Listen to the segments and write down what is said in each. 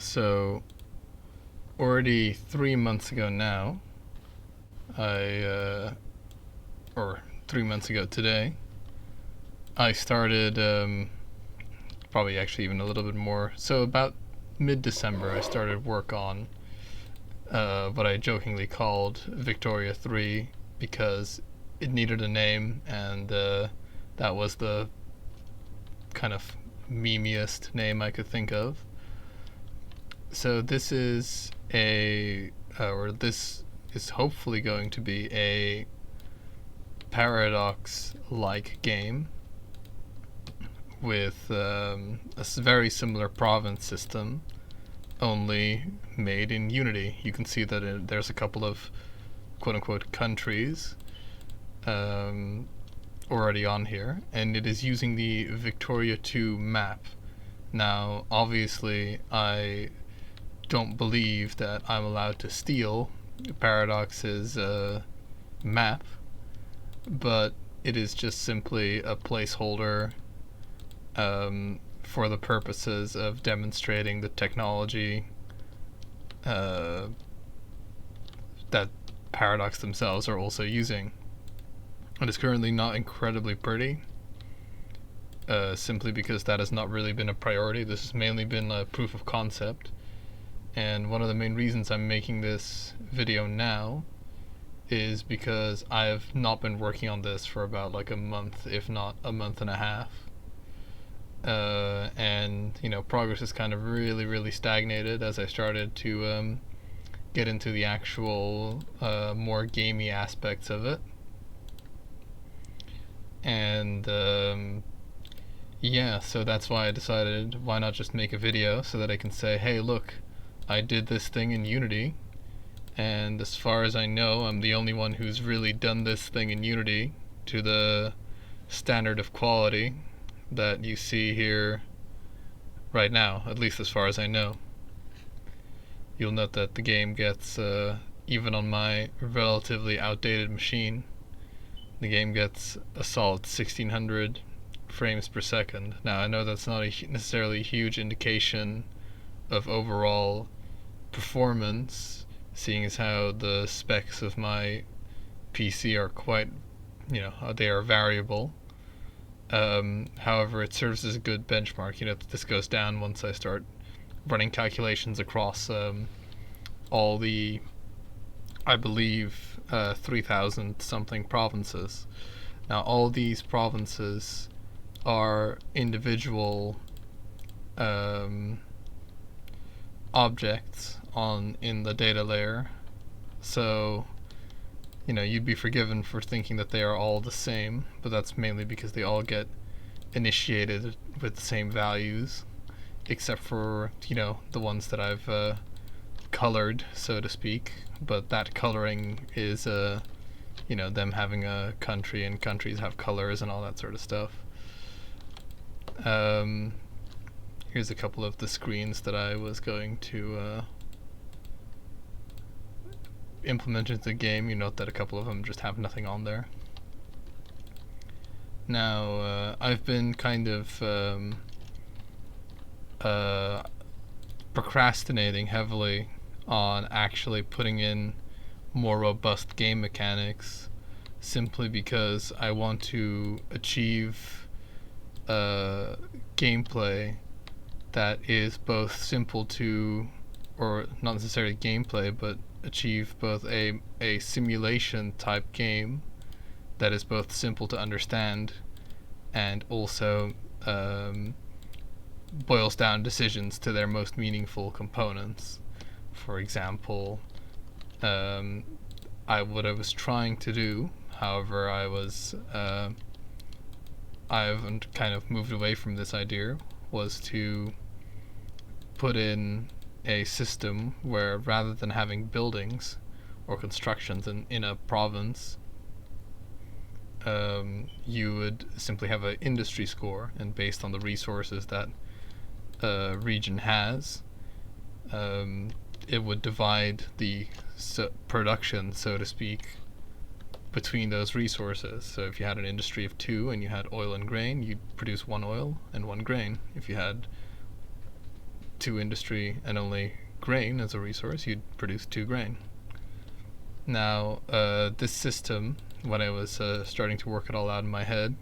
So, already 3 months ago now, or 3 months ago today, I started, probably actually even a little bit more. So, about mid December, I started work on what I jokingly called Victoria 3 because it needed a name, and that was the kind of memeiest name I could think of. So this is hopefully going to be a Paradox-like game with a very similar province system, only made in Unity. You can see that there's a couple of quote-unquote countries um, already on here, and it is using the Victoria 2 map. Now, obviously, I don't believe that I'm allowed to steal Paradox's map, but it is just simply a placeholder for the purposes of demonstrating the technology that Paradox themselves are also using. It is currently not incredibly pretty, simply because that has not really been a priority. This has mainly been a proof of concept. And one of the main reasons I'm making this video now is because I've not been working on this for about like a month, if not a month and a half. And progress has kind of really stagnated as I started to get into the actual more gamey aspects of it. And yeah, so that's why I decided, why not just make a video so that I can say, hey, look, I did this thing in Unity, and as far as I know, I'm the only one who's really done this thing in Unity to the standard of quality that you see here right now, at least as far as I know. You'll note that the game gets, even on my relatively outdated machine, the game gets a solid 1600 frames per second. Now, I know that's not necessarily a huge indication of overall performance, seeing as how the specs of my PC are quite, they are variable. However, it serves as a good benchmark. This goes down once I start running calculations across all the, I believe, 3,000 something provinces. Now, all these provinces are individual objects in the data layer, so you'd be forgiven for thinking that they are all the same, but that's mainly because they all get initiated with the same values, except for the ones that I've colored, so to speak. But that coloring is them having a country, and countries have colors and all that sort of stuff. Here's a couple of the screens that I was going to implement into the game. You note that a couple of them just have nothing on there. Now, I've been kind of procrastinating heavily on actually putting in more robust game mechanics, simply because I want to achieve gameplay that is both simple to, or not necessarily gameplay, but achieve both a simulation type game that is both simple to understand and also boils down decisions to their most meaningful components. For example, what I was trying to do, however, I've kind of moved away from this idea, was to put in a system where, rather than having buildings or constructions in a province, you would simply have an industry score, and based on the resources that a region has, it would divide the production, so to speak, between those resources. So if you had an industry of 2 and you had oil and grain, you'd produce 1 oil and 1 grain. If you had 2 industry and only grain as a resource, you'd produce 2 grain. Now, this system, when I was starting to work it all out in my head,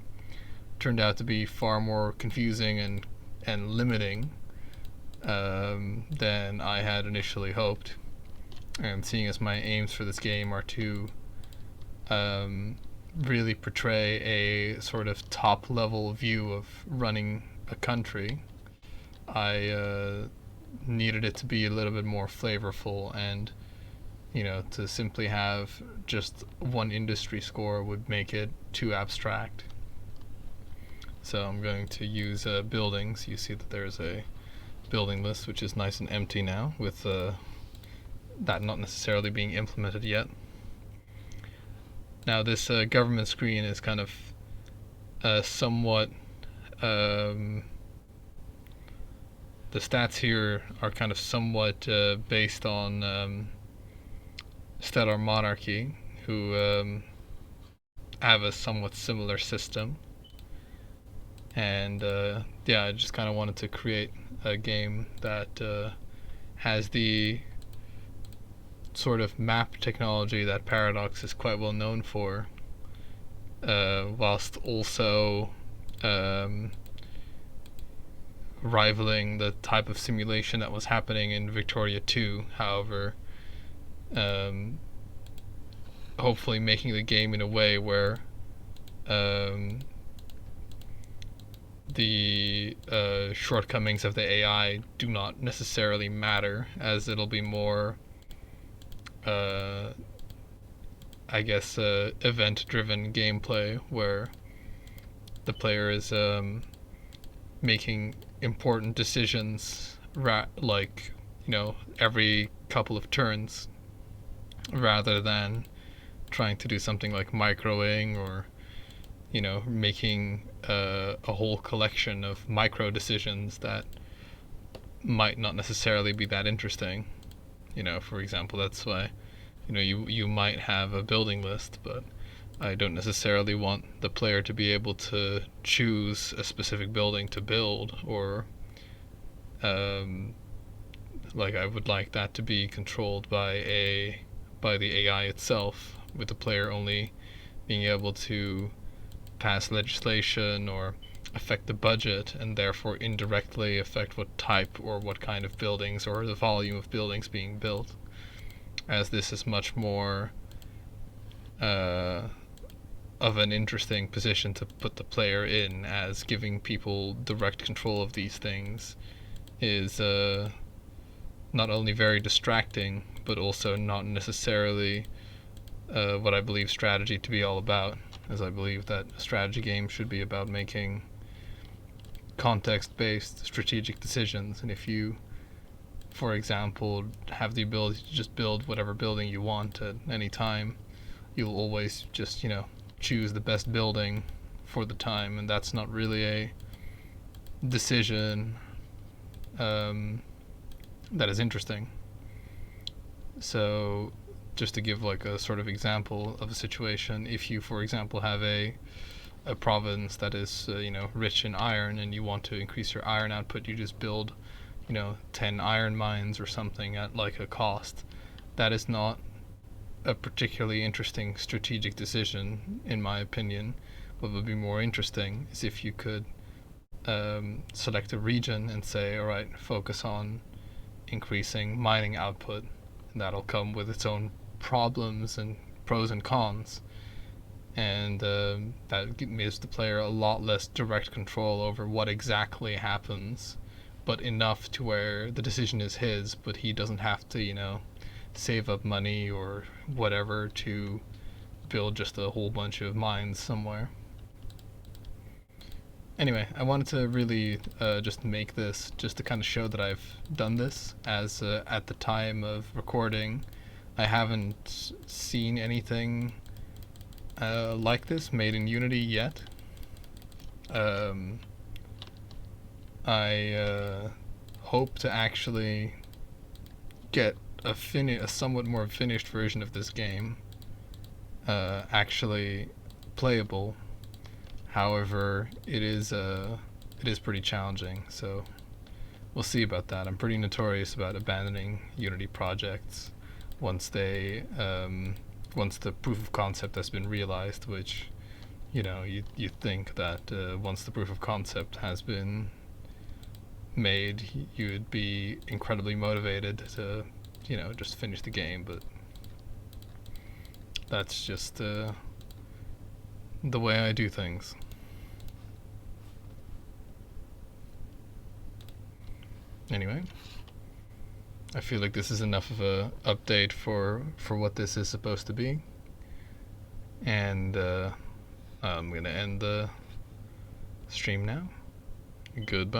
turned out to be far more confusing and limiting than I had initially hoped. And seeing as my aims for this game are to really portray a sort of top level view of running a country, I needed it to be a little bit more flavorful, and to simply have just one industry score would make it too abstract. So I'm going to use buildings. You see that there's a building list which is nice and empty now, with that not necessarily being implemented yet. Now this government screen is kind of somewhat the stats here are kind of somewhat based on Stellar Monarchy, who have a somewhat similar system. And I just kind of wanted to create a game that has the sort of map technology that Paradox is quite well known for, whilst also rivaling the type of simulation that was happening in Victoria 2. However, hopefully making the game in a way where the shortcomings of the AI do not necessarily matter, as it'll be more event-driven gameplay where the player is making important decisions every couple of turns, rather than trying to do something like microing or making a whole collection of micro decisions that might not necessarily be that interesting. For example, that's why you might have a building list, but I don't necessarily want the player to be able to choose a specific building to build, or I would like that to be controlled by the AI itself, with the player only being able to pass legislation or affect the budget, and therefore indirectly affect what type or what kind of buildings or the volume of buildings being built, as this is much more of an interesting position to put the player in, as giving people direct control of these things is not only very distracting, but also not necessarily what I believe strategy to be all about, as I believe that a strategy game should be about making context-based strategic decisions. And if you, for example, have the ability to just build whatever building you want at any time, you'll always just choose the best building for the time, and that's not really a decision that is interesting. So just to give like a sort of example of a situation, if you, for example, have a province that is rich in iron, and you want to increase your iron output, you just build 10 iron mines or something at like a cost. That is not a particularly interesting strategic decision, in my opinion. What would be more interesting is if you could select a region and say, all right, focus on increasing mining output, and that'll come with its own problems and pros and cons, and that gives the player a lot less direct control over what exactly happens, but enough to where the decision is his, but he doesn't have to save up money or whatever to build just a whole bunch of mines somewhere. Anyway, I wanted to really just make this just to kind of show that I've done this, as at the time of recording I haven't seen anything like this made in Unity yet. I hope to actually get a somewhat more finished version of this game actually playable. However, it is pretty challenging, so we'll see about that. I'm pretty notorious about abandoning Unity projects once once the proof of concept has been realized, which you think that once the proof of concept has been made, you would be incredibly motivated to just finish the game, but that's just the way I do things. Anyway, I feel like this is enough of a update for what this is supposed to be, and I'm gonna end the stream now. Goodbye.